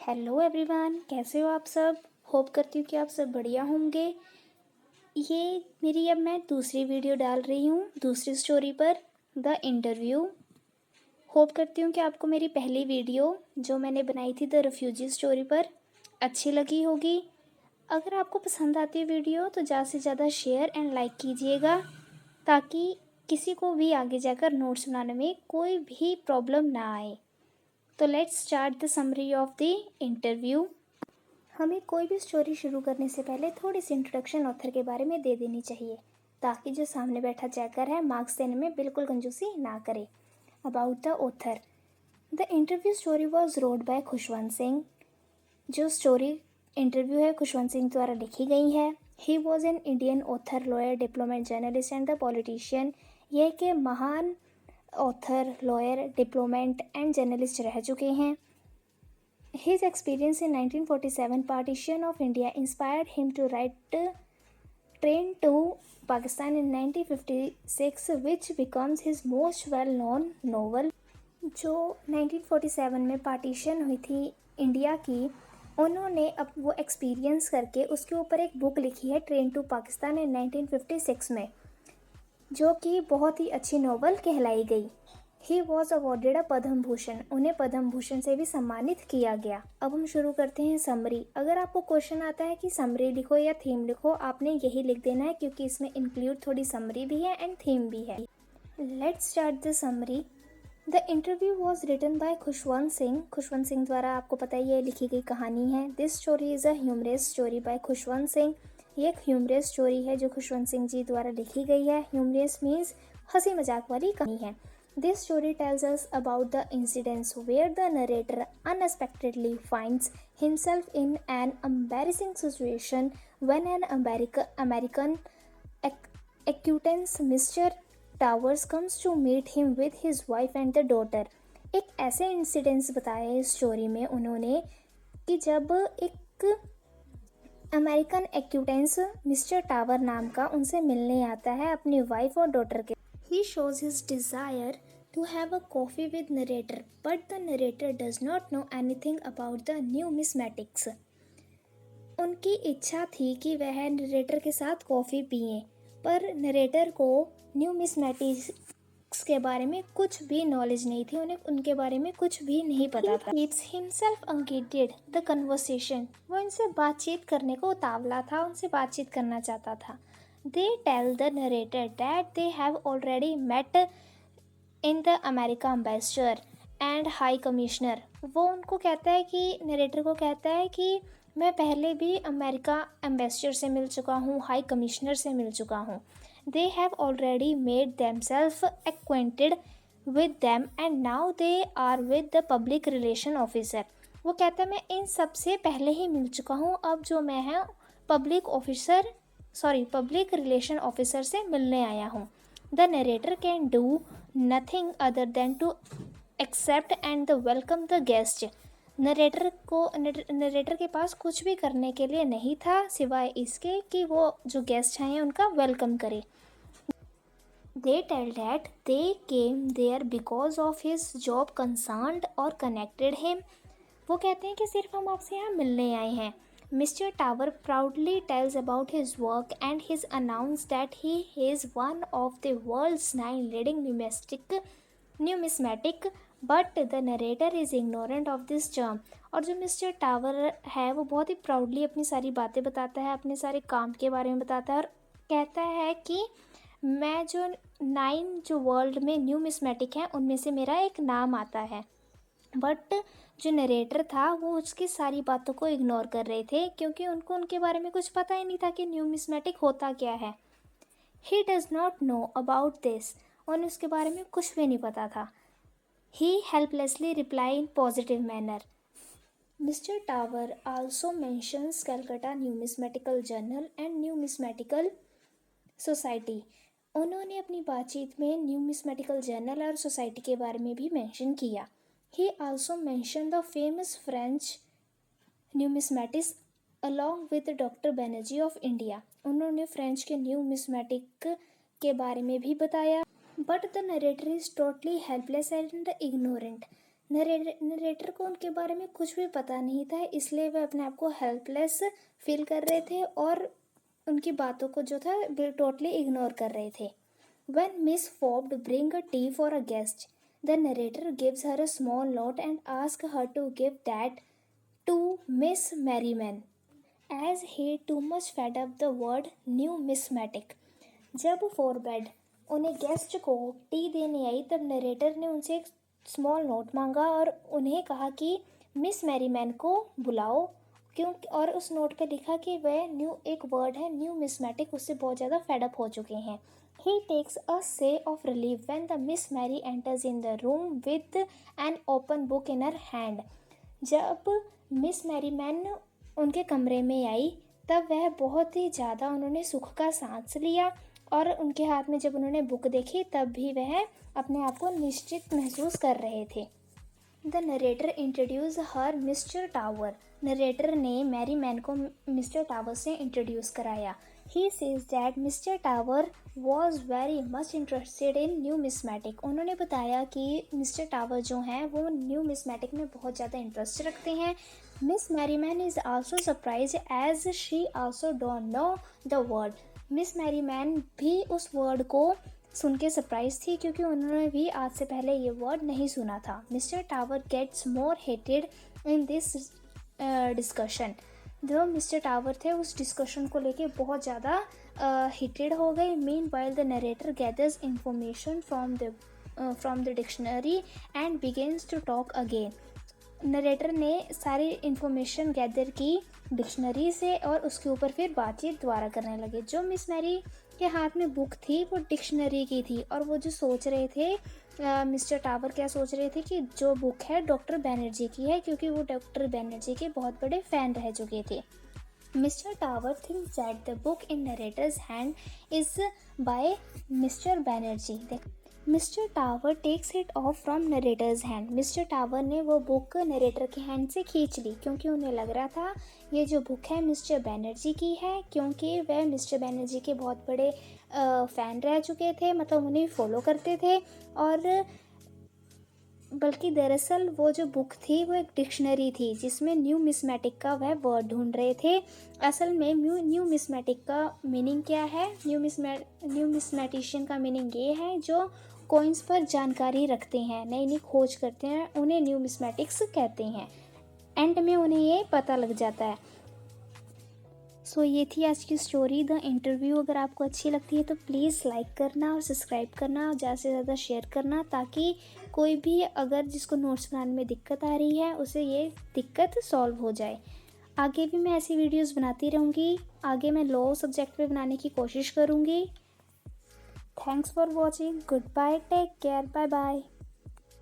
Hello everyone, कैसे हो आप सब। होप करती हूँ कि आप सब बढ़िया होंगे। ये मेरी अब मैं दूसरी वीडियो डाल रही हूँ दूसरी स्टोरी पर, द इंटरव्यू। होप करती हूँ कि आपको मेरी पहली वीडियो जो मैंने बनाई थी द रेफ्यूजी स्टोरी पर अच्छी लगी होगी। अगर आपको पसंद आती है वीडियो तो ज़्यादा से ज़्यादा शेयर एंड लाइक कीजिएगा, ताकि किसी को भी आगे जाकर नोट्स बनाने में कोई भी प्रॉब्लम ना आए। तो let's start the summary of the interview. हमें कोई भी स्टोरी शुरू करने से पहले थोड़ी सी इंट्रोडक्शन ऑथर के बारे में दे देनी चाहिए, ताकि जो सामने बैठा चेकर है मार्क्स देने में बिल्कुल कंजूसी ना करे। About the author, the interview story was road by Khushwant Singh. जो स्टोरी इंटरव्यू है खुशवंत सिंह द्वारा लिखी गई है। He was an Indian author, lawyer, diplomat, journalist and the politician. यह के महान author, lawyer, diplomat and journalist रह चुके हैं। His experience in 1947 partition of India inspired him to write Train to Pakistan in 1956, which becomes his most well-known novel. जो 1947 में partition हुई थी इंडिया की, उन्होंने अब वो एक्सपीरियंस करके उसके ऊपर एक बुक लिखी है ट्रेन टू पाकिस्तान इन 1956 में, जो कि बहुत ही अच्छी नोवेल कहलाई गई। ही वॉज अवॉर्डेड अ पद्म भूषण। उन्हें पद्म भूषण से भी सम्मानित किया गया। अब हम शुरू करते हैं समरी। अगर आपको क्वेश्चन आता है कि समरी लिखो या थीम लिखो, आपने यही लिख देना है, क्योंकि इसमें इंक्लूड थोड़ी समरी भी है एंड थीम भी है। Let's start the summary. The interview was written by Khushwant Singh. Khushwant Singh द्वारा आपको पता ही है लिखी गई कहानी है। This story is a humorous story by Khushwant Singh. ये एक ह्यूमरस स्टोरी है जो खुशवंत सिंह जी द्वारा लिखी गई है। ह्यूमरस मीन्स हंसी मजाक वाली कहानी है। This story tells us about the incidents where the narrator unexpectedly finds himself in an embarrassing situation when an American acquaintance, Mr. Towers, comes to meet him with his wife and the daughter. एक ऐसे incidents बताया है इस story में उन्होंने कि जब एक अमेरिकन एक्यूटेंस मिस्टर टावर नाम का उनसे मिलने आता है अपनी वाइफ और डॉटर के। He shows his desire to have a coffee with narrator, but the narrator does not know anything about the numismatics. उनकी इच्छा थी कि वह नरेटर के साथ कॉफ़ी पिए, पर नरेटर को न्यूमिस्मैटिक्स के बारे में कुछ भी नॉलेज नहीं थी। उन्हें उनके बारे में कुछ भी नहीं पता था। Keeps himself engaged the conversation. वो उनसे बातचीत करने को उतावला था, उनसे बातचीत करना चाहता था। They tell the narrator that they have already met in the America ambassador and high commissioner. वो उनको कहता है कि नरेटर को कहता है कि मैं पहले भी अमेरिका एम्बेसडर से मिल चुका हूँ, हाई कमिश्नर से मिल चुका हूँ। They have already made themselves acquainted with them and now they are with the public relation officer. वो कहता है मैं इन सब से पहले ही मिल चुका हूँ, अब जो मैं है पब्लिक रिलेशन ऑफिसर से मिलने आया हूँ। The narrator can do nothing other than to accept and the welcome the guest. Narrator के पास कुछ भी करने के लिए नहीं था सिवाय इसके कि वो जो गेस्ट हैं उनका वेलकम करे। They tell that they came there because of his job concerned or connected him. वो कहते हैं कि सिर्फ हम आपसे यहाँ मिलने आए हैं। Mr. Tower proudly tells about his work and his announce that he is one of the world's 9 leading numismatic, but the narrator is ignorant of this term. और जो मिस्टर टावर है वो बहुत ही प्राउडली अपनी सारी बातें बताता है, अपने सारे काम के बारे में बताता है और कहता है कि मैं जो 9 जो वर्ल्ड में न्यूमिस्मेटिक हैं उनमें से मेरा एक नाम आता है। बट जो नरेटर था वो उसकी सारी बातों को इग्नोर कर रहे थे, क्योंकि उनको उनके बारे में कुछ पता ही नहीं था कि न्यूमिस्मेटिक होता क्या है। He does not know about this. उन्हें उसके बारे में कुछ भी नहीं पता था। He helplessly reply in positive manner. Mister Tower also mentions Calcutta numismatical journal and numismatical society. उन्होंने अपनी बातचीत में न्यूमिस्मेटिकल जर्नल और सोसाइटी के बारे में भी मेंशन किया। He also mentioned the famous French numismatist along with Dr. Banerjee of India. उन्होंने फ्रेंच के न्यूमिस्मेटिक के बारे में भी बताया। But the narrator is totally helpless and ignorant. Narrator को उनके बारे में कुछ भी पता नहीं था, इसलिए वह अपने आप को हेल्पलेस फील कर रहे थे और उनकी बातों को जो था टोटली इग्नोर कर रहे थे। When Miss Fobbed bring a tea for a guest, the narrator gives her a small note and asks her to give that to Miss Merriman, as he too much fed up the word numismatic. जब फोरबेड उन्हें guest को T देने आई तब narrator ने उनसे एक small note मांगा और उन्हें कहा कि मिस मैरीमैन को बुलाओ, क्यों, और उस नोट पे लिखा कि वह एक वर्ड है न्यूमिस्मेटिक, उससे बहुत ज़्यादा फेडअप हो चुके हैं। He takes a sigh of relief when the Miss Mary enters in the room with an open book in her hand. जब मिस मैरीमैन उनके कमरे में आई तब वह बहुत ही ज़्यादा उन्होंने सुख का सांस लिया और उनके हाथ में जब उन्होंने बुक देखी तब भी वह अपने आप को निश्चित महसूस कर रहे थे। The narrator introduce her mister tower. Narrator ने मैरी मैन को मिस्टर टावर से इंट्रोड्यूस कराया। He says that Mr. Tower was very much interested in numismatic. उन्होंने बताया कि मिस्टर टावर जो हैं वो न्यूमिस्मेटिक में बहुत ज़्यादा इंटरेस्ट रखते हैं। Miss Merriman is also surprise as she also don't know the word. Miss Merriman भी उस वर्ड को सुन के सरप्राइज थी क्योंकि उन्होंने भी आज से पहले ये वर्ड नहीं सुना था। Mister Tower gets more heated in this discussion. जो मिस्टर टावर थे उस डिस्कशन को लेके बहुत ज़्यादा हिटेड हो गए। Meanwhile the narrator gathers information from the dictionary and begins to talk again. Narrator ने सारी इंफॉर्मेशन गैदर की डिक्शनरी से और उसके ऊपर फिर बातचीत दोबारा करने लगे। जो मिस मैरी के हाथ में बुक थी वो डिक्शनरी की थी और वो जो सोच रहे थे मिस्टर टावर क्या सोच रहे थे कि जो बुक है डॉक्टर बैनर्जी की है, क्योंकि वो डॉक्टर बैनर्जी के बहुत बड़े फ़ैन रह चुके थे। Mister Tower thinks that the book in narrator's hand is by Mister Banerjee. Mister Tower takes it off from narrator's hand. Mister Tower ने वो बुक नरेटर के हैंड से खींच ली क्योंकि उन्हें लग रहा था ये जो बुक है मिस्टर बैनर्जी की है, क्योंकि वह मिस्टर बैनर्जी के बहुत बड़े फ़ैन रह चुके थे, मतलब उन्हें फॉलो करते थे। और बल्कि दरअसल वो जो बुक थी वो एक डिक्शनरी थी जिसमें न्यूमिस्मेटिक का वह वर्ड ढूंढ रहे थे। असल में न्यूमिस्मेटिक का मीनिंग क्या है? न्यूमिस्मेटिशियन का मीनिंग ये है जो कॉइन्स पर जानकारी रखते हैं, नई नई खोज करते हैं, उन्हें न्यूमिस्मेटिक्स कहते हैं। एंड में उन्हें ये पता लग जाता है। सो ये थी आज की स्टोरी द इंटरव्यू। अगर आपको अच्छी लगती है तो प्लीज़ लाइक करना और सब्सक्राइब करना और ज़्यादा से ज़्यादा शेयर करना, ताकि कोई भी अगर जिसको नोट्स बनाने में दिक्कत आ रही है उसे ये दिक्कत सॉल्व हो जाए। आगे भी मैं ऐसी वीडियोस बनाती रहूँगी। आगे मैं लॉ सब्जेक्ट पे बनाने की कोशिश करूँगी। Thanks for watching. Goodbye, take care, bye bye.